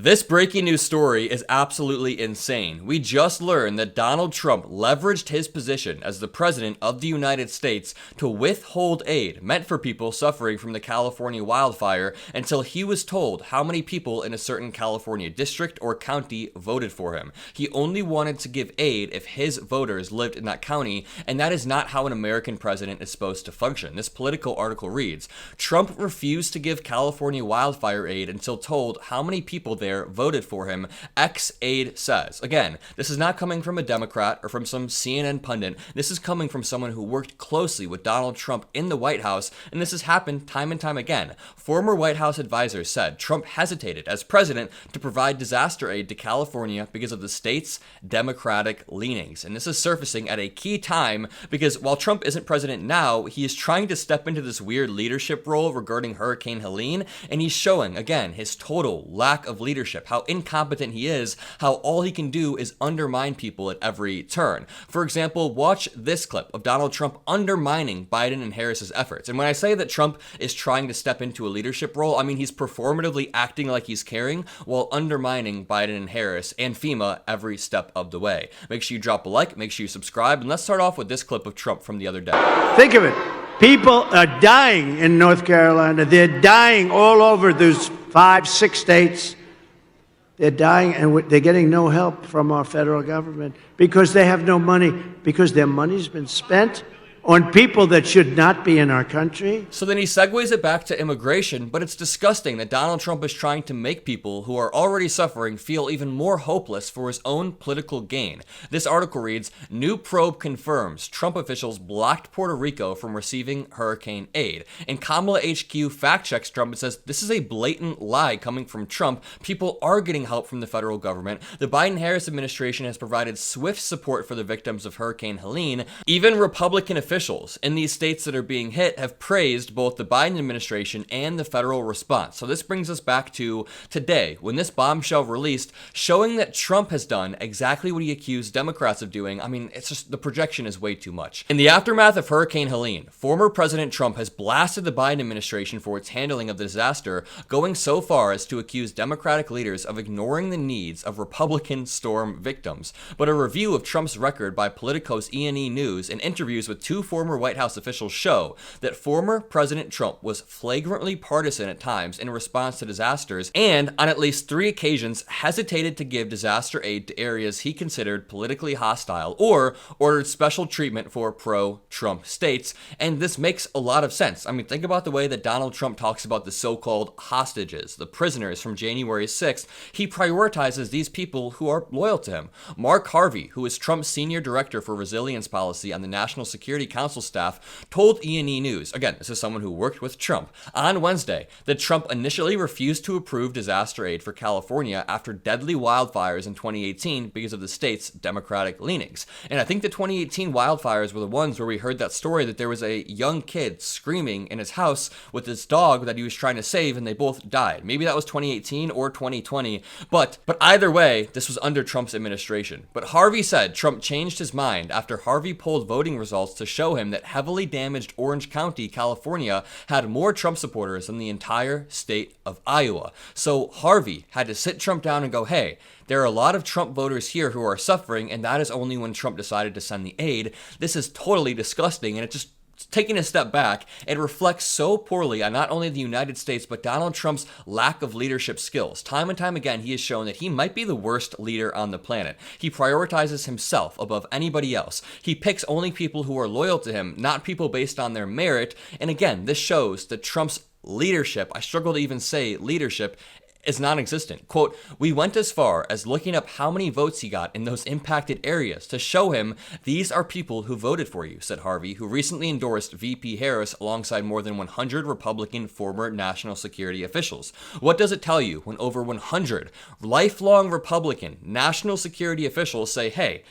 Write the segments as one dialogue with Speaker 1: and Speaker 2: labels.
Speaker 1: This breaking news story is absolutely insane. We just learned that Donald Trump leveraged his position as the president of the United States to withhold aid meant for people suffering from the California wildfire until he was told how many people in a certain California district or county voted for him. He only wanted to give aid if his voters lived in that county, and that is not how an American president is supposed to function. This Politico article reads, Trump refused to give California wildfire aid until told how many people there voted for him, X-Aid says. Again, this is not coming from a Democrat or from some CNN pundit. This is coming from someone who worked closely with Donald Trump in the White House, and this has happened time and time again. Former White House advisors said Trump hesitated as president to provide disaster aid to California because of the state's Democratic leanings. And this is surfacing at a key time because while Trump isn't president now, he is trying to step into this weird leadership role regarding Hurricane Helene, and he's showing, again, his total lack of leadership, how incompetent he is, how all he can do is undermine people at every turn. For example, watch this clip of Donald Trump undermining Biden and Harris's efforts. And when I say that Trump is trying to step into a leadership role, I mean he's performatively acting like he's caring while undermining Biden and Harris and FEMA every step of the way. Make sure you drop a like, make sure you subscribe, and let's start off with this clip of Trump from the other day.
Speaker 2: Think of it. People are dying in North Carolina. They're dying all over those 5, 6 states. They're dying, and they're getting no help from our federal government because they have no money, because their money's been spent on people that should not be in our country.
Speaker 1: So then he segues it back to immigration, but it's disgusting that Donald Trump is trying to make people who are already suffering feel even more hopeless for his own political gain. This article reads, New probe confirms Trump officials blocked Puerto Rico from receiving hurricane aid. And Kamala HQ fact checks Trump and says, this is a blatant lie coming from Trump. People are getting help from the federal government. The Biden-Harris administration has provided swift support for the victims of Hurricane Helene. Even Republican officials in these states that are being hit have praised both the Biden administration and the federal response. So this brings us back to today, when this bombshell released, showing that Trump has done exactly what he accused Democrats of doing. I mean, it's just the projection is way too much. In the aftermath of Hurricane Helene, former President Trump has blasted the Biden administration for its handling of the disaster, going so far as to accuse Democratic leaders of ignoring the needs of Republican storm victims. But a review of Trump's record by Politico's E&E News and interviews with two former White House officials show that former President Trump was flagrantly partisan at times in response to disasters and on at least 3 occasions hesitated to give disaster aid to areas he considered politically hostile or ordered special treatment for pro-Trump states. And this makes a lot of sense. I mean, think about the way that Donald Trump talks about the so-called hostages, the prisoners from January 6th. He prioritizes these people who are loyal to him. Mark Harvey, who is Trump's senior director for resilience policy on the National Security Council staff, told E&E News, again, this is someone who worked with Trump, on Wednesday that Trump initially refused to approve disaster aid for California after deadly wildfires in 2018 because of the state's Democratic leanings. And I think the 2018 wildfires were the ones where we heard that story that there was a young kid screaming in his house with this dog that he was trying to save, and they both died. Maybe that was 2018 or 2020, but either way, this was under Trump's administration. But Harvey said Trump changed his mind after Harvey pulled voting results to show him that heavily damaged Orange County, California, had more Trump supporters than the entire state of Iowa. So Harvey had to sit Trump down and go, hey, there are a lot of Trump voters here who are suffering, and that is only when Trump decided to send the aid. This is totally disgusting, and it just taking a step back, it reflects so poorly on not only the United States, but Donald Trump's lack of leadership skills. Time and time again, he has shown that he might be the worst leader on the planet. He prioritizes himself above anybody else. He picks only people who are loyal to him, not people based on their merit. And again, this shows that Trump's leadership, I struggle to even say leadership, is non-existent. Quote, we went as far as looking up how many votes he got in those impacted areas to show him these are people who voted for you, said Harvey, who recently endorsed VP Harris alongside more than 100 Republican former national security officials. What does it tell you when over 100 lifelong Republican national security officials say, hey,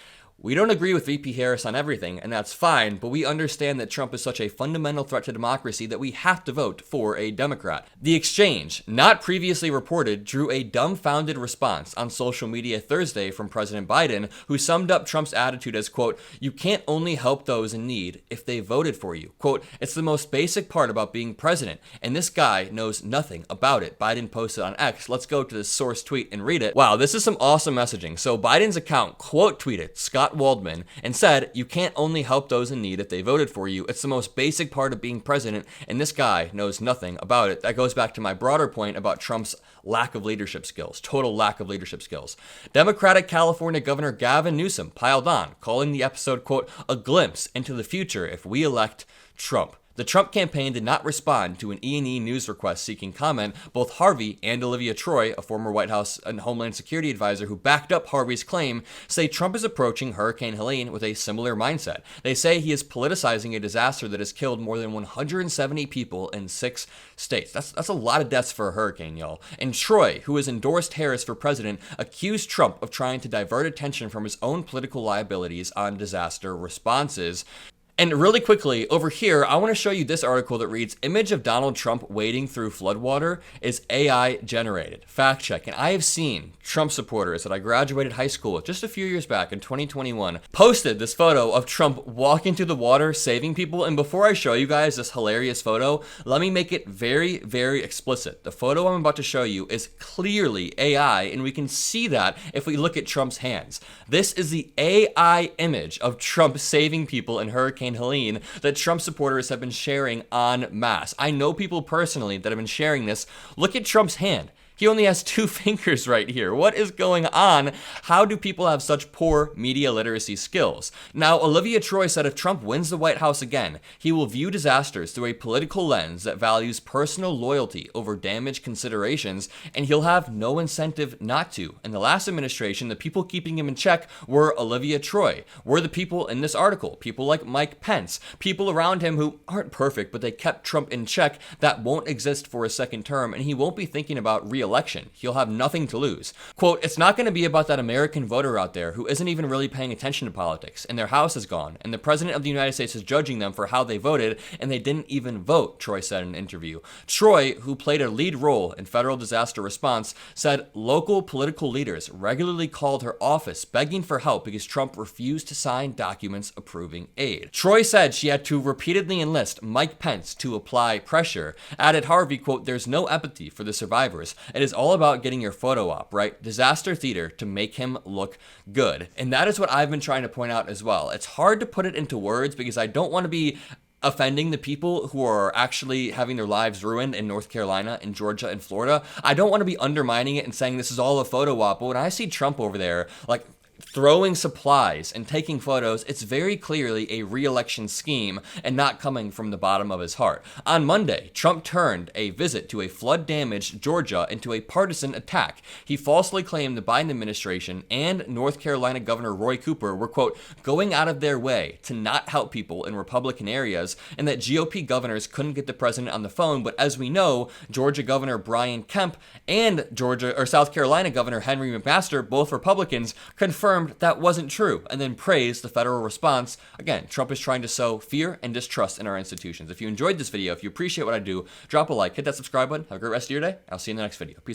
Speaker 1: We don't agree with VP Harris on everything, and that's fine, but we understand that Trump is such a fundamental threat to democracy that we have to vote for a Democrat. The exchange, not previously reported, drew a dumbfounded response on social media Thursday from President Biden, who summed up Trump's attitude as, quote, "You can't only help those in need if they voted for you." Quote, "It's the most basic part about being president, and this guy knows nothing about it," Biden posted on X. Let's go to the source tweet and read it. Wow, this is some awesome messaging. So Biden's account quote tweeted Scott Waldman and said, "You can't only help those in need if they voted for you. It's the most basic part of being president, and this guy knows nothing about it." That goes back to my broader point about Trump's lack of leadership skills, total lack of leadership skills. Democratic California Governor Gavin Newsom piled on, calling the episode, quote, "a glimpse into the future if we elect Trump." The Trump campaign did not respond to an E&E News request seeking comment. Both Harvey and Olivia Troy, a former White House and Homeland Security advisor who backed up Harvey's claim, say Trump is approaching Hurricane Helene with a similar mindset. They say he is politicizing a disaster that has killed more than 170 people in 6 states. That's a lot of deaths for a hurricane, y'all. And Troy, who has endorsed Harris for president, accused Trump of trying to divert attention from his own political liabilities on disaster responses. And really quickly, over here, I want to show you this article that reads, "Image of Donald Trump wading through floodwater is AI generated." Fact check. And I have seen Trump supporters that I graduated high school with just a few years back in 2021 posted this photo of Trump walking through the water, saving people. And before I show you guys this hilarious photo, let me make it very, very explicit. The photo I'm about to show you is clearly AI, and we can see that if we look at Trump's hands. This is the AI image of Trump saving people in Hurricane Helene that Trump supporters have been sharing en masse. I know people personally that have been sharing this. Look at Trump's hand. He only has 2 fingers right here. What is going on? How do people have such poor media literacy skills? Now, Olivia Troy said if Trump wins the White House again, he will view disasters through a political lens that values personal loyalty over damage considerations, and he'll have no incentive not to. In the last administration, the people keeping him in check were Olivia Troy, were the people in this article, people like Mike Pence, people around him who aren't perfect, but they kept Trump in check. That won't exist for a second term, and he won't be thinking about re-election. He'll have nothing to lose. Quote, "It's not going to be about that American voter out there who isn't even really paying attention to politics, and their house is gone, and the president of the United States is judging them for how they voted, and they didn't even vote," Troy said in an interview. Troy, who played a lead role in federal disaster response, said local political leaders regularly called her office begging for help because Trump refused to sign documents approving aid. Troy said she had to repeatedly enlist Mike Pence to apply pressure. Added Harvey, quote, "There's no empathy for the survivors. It is all about getting your photo op, right? Disaster theater to make him look good." And that is what I've been trying to point out as well. It's hard to put it into words because I don't want to be offending the people who are actually having their lives ruined in North Carolina, in Georgia, and Florida. I don't want to be undermining it and saying this is all a photo op, but when I see Trump over there, like, throwing supplies and taking photos, it's very clearly a re-election scheme and not coming from the bottom of his heart. On Monday, Trump turned a visit to a flood-damaged Georgia into a partisan attack. He falsely claimed the Biden administration and North Carolina Governor Roy Cooper were, quote, "going out of their way to not help people in Republican areas," and that GOP governors couldn't get the president on the phone. But as we know, Georgia Governor Brian Kemp and South Carolina Governor Henry McMaster, both Republicans, confirmed that wasn't true, and then praised the federal response. Again, Trump is trying to sow fear and distrust in our institutions. If you enjoyed this video, if you appreciate what I do, drop a like, hit that subscribe button. Have a great rest of your day. I'll see you in the next video. Peace.